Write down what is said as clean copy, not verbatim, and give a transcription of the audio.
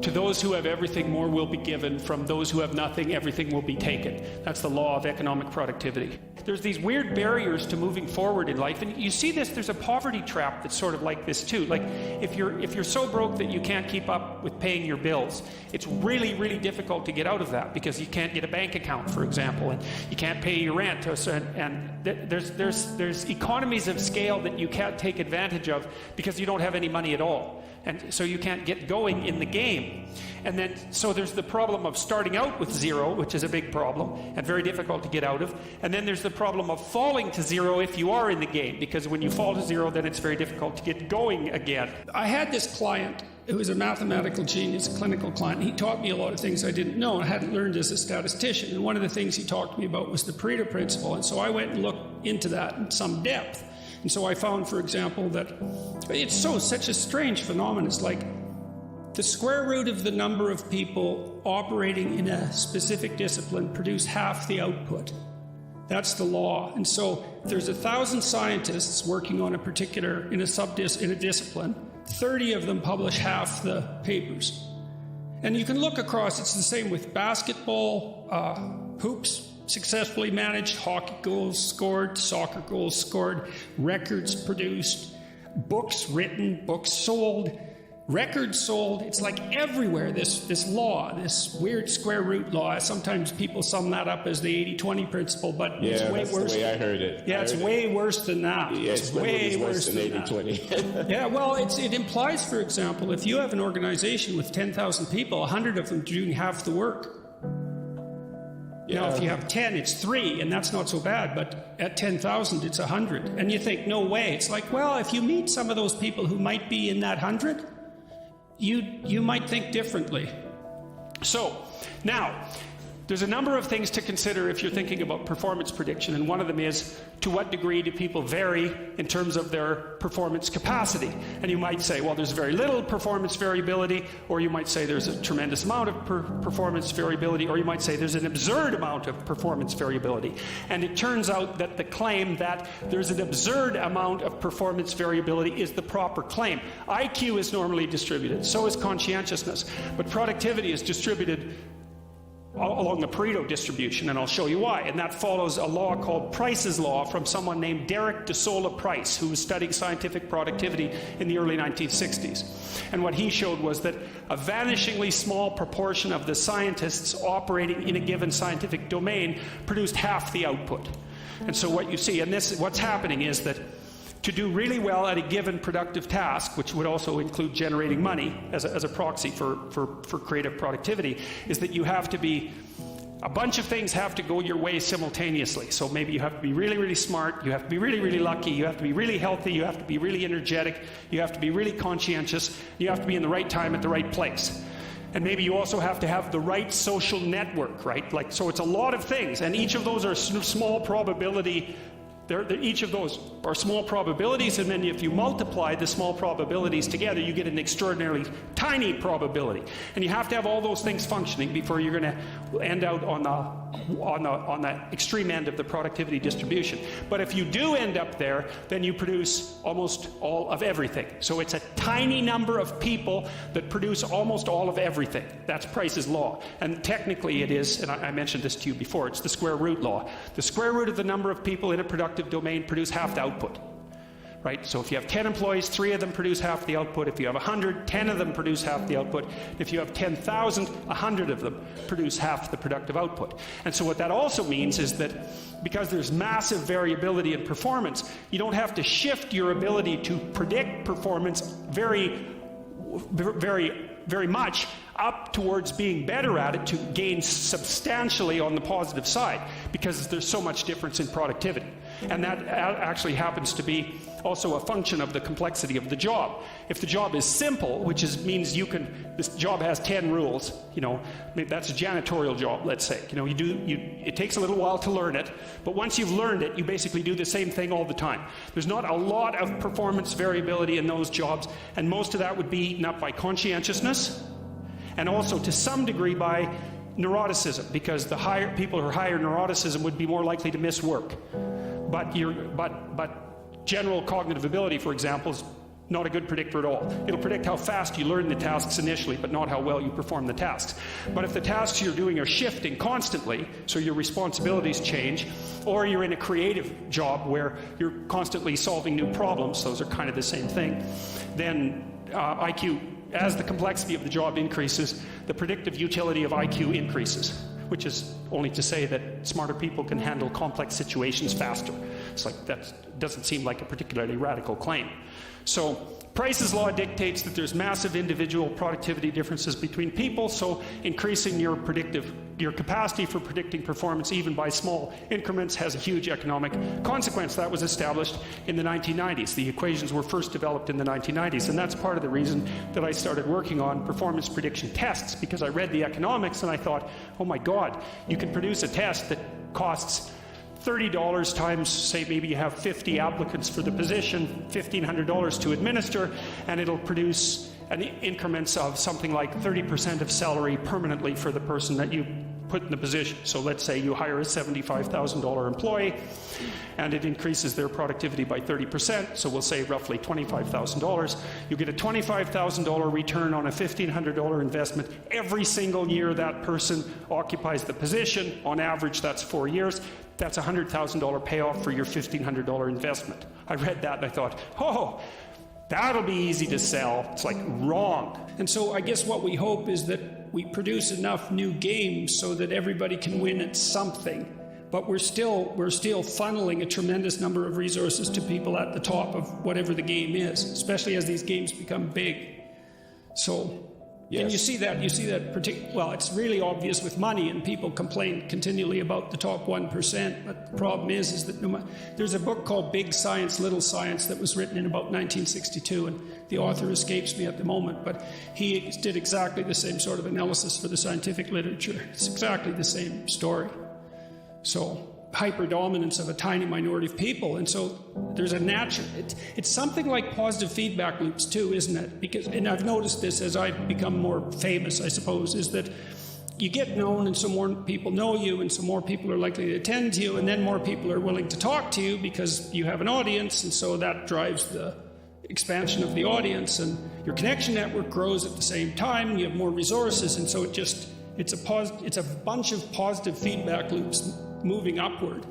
To those who have everything, more will be given. From those who have nothing, everything will be taken. That's the law of economic productivity. There's these weird barriers to moving forward in life, and you see this, there's a poverty trap that's sort of like this too. Like, if you're so broke that you can't keep up with paying your bills, it's really, really difficult to get out of that, because you can't get a bank account, for example, and you can't pay your rent, and there's economies of scale that you can't take advantage of because you don't have any money at all. And so you can't get going in the game. And then, so there's the problem of starting out with zero, which is a big problem and very difficult to get out of. And then there's the problem of falling to zero if you are in the game, because when you fall to zero, then it's very difficult to get going again. I had this client who was a mathematical genius, a clinical client. He taught me a lot of things I didn't know and hadn't learned as a statistician. And one of the things he talked to me about was the Pareto principle. And so I went and looked into that in some depth. And so I found, for example, that it's such a strange phenomenon. It's like the square root of the number of people operating in a specific discipline produce half the output. That's the law. And so if there's 1,000 scientists working on in a discipline, 30 of them publish half the papers. And you can look across, it's the same with basketball, hoops, successfully managed, hockey goals scored, soccer goals scored, records produced, books written, books sold, records sold. It's like everywhere, this law, this weird square root law. Sometimes people sum that up as the 80-20 principle, but it's way worse. The way I heard it. Yeah, it's way worse than that. Yeah, it's way worse than 80-20. Yeah, well, it implies, for example, if you have an organization with 10,000 people, 100 of them doing half the work. Yeah. Now, if you have 10, it's 3, and that's not so bad, but at 10,000, it's 100. And you think, no way. It's like, well, if you meet some of those people who might be in that 100, you might think differently. So, now, there's a number of things to consider if you're thinking about performance prediction, and one of them is, to what degree do people vary in terms of their performance capacity? And you might say, well, there's very little performance variability, or you might say there's a tremendous amount of performance variability, or you might say there's an absurd amount of performance variability. And it turns out that the claim that there's an absurd amount of performance variability is the proper claim. IQ is normally distributed, so is conscientiousness, but productivity is distributed along the Pareto distribution, and I'll show you why. And that follows a law called Price's law from someone named Derek de Sola Price, who was studying scientific productivity in the early 1960s. And what he showed was that a vanishingly small proportion of the scientists operating in a given scientific domain produced half the output. And so what you see, and what's happening is that to do really well at a given productive task, which would also include generating money as a proxy for creative productivity, is that you have to be, a bunch of things have to go your way simultaneously. So maybe you have to be really, really smart, you have to be really, really lucky, you have to be really healthy, you have to be really energetic, you have to be really conscientious, you have to be in the right time at the right place. And maybe you also have to have the right social network, right? Like, so it's a lot of things, and each of those are small probability. Each of those are small probabilities, and then if you multiply the small probabilities together, you get an extraordinarily tiny probability. And you have to have all those things functioning before you're going to end out on the extreme end of the productivity distribution. But if you do end up there, then you produce almost all of everything. So it's a tiny number of people that produce almost all of everything. That's Price's law. And technically it is, and I mentioned this to you before, it's the square root law. The square root of the number of people in a productive domain produce half the output, right? So if you have 10 employees, 3 of them produce half the output. If you have 100, 10 of them produce half the output. If you have 10,000, 100 of them produce half the productive output. And so what that also means is that because there's massive variability in performance, you don't have to shift your ability to predict performance very much up towards being better at it to gain substantially on the positive side, because there's so much difference in productivity. And that actually happens to be also a function of the complexity of the job. If the job is simple, which means this job has 10 rules, maybe that's a janitorial job, let's say. It takes a little while to learn it, but once you've learned it, you basically do the same thing all the time. There's not a lot of performance variability in those jobs, and most of that would be eaten up by conscientiousness, and also to some degree by neuroticism, because the people who are higher neuroticism would be more likely to miss work. But general cognitive ability, for example, is not a good predictor at all. It'll predict how fast you learn the tasks initially, but not how well you perform the tasks. But if the tasks you're doing are shifting constantly, so your responsibilities change, or you're in a creative job where you're constantly solving new problems, those are kind of the same thing, then IQ, as the complexity of the job increases, the predictive utility of IQ increases, which is only to say that smarter people can handle complex situations faster. It's like, that doesn't seem like a particularly radical claim. So Price's law dictates that there's massive individual productivity differences between people, so increasing your capacity for predicting performance even by small increments has a huge economic consequence. That was established in the 1990s. The equations were first developed in the 1990s, and that's part of the reason that I started working on performance prediction tests, because I read the economics and I thought, oh my God, you can produce a test that costs $30 times, say maybe you have 50 applicants for the position, $1,500 to administer, and it'll produce increments of something like 30% of salary permanently for the person that you put in the position. So let's say you hire a $75,000 employee, and it increases their productivity by 30%, so we'll say roughly $25,000. You get a $25,000 return on a $1,500 investment every single year that person occupies the position. On average, that's 4 years. That's a $100,000 payoff for your $1,500 investment. I read that and I thought, oh, that'll be easy to sell. It's like, wrong. And so I guess what we hope is that we produce enough new games so that everybody can win at something. But we're still funneling a tremendous number of resources to people at the top of whatever the game is, especially as these games become big. So, yes. And you see that well, it's really obvious with money, and people complain continually about the top 1%, but the problem is that there's a book called Big Science, Little Science that was written in about 1962, and the author escapes me at the moment, but he did exactly the same sort of analysis for the scientific literature. It's exactly the same story. So, hyper-dominance of a tiny minority of people, and so there's a natural, it's something like positive feedback loops too, isn't it? Because, and I've noticed this as I've become more famous, I suppose, is that you get known and so more people know you, and so more people are likely to attend to you, and then more people are willing to talk to you because you have an audience, and so that drives the expansion of the audience, and your connection network grows at the same time, and you have more resources, and so it's a bunch of positive feedback loops moving upward.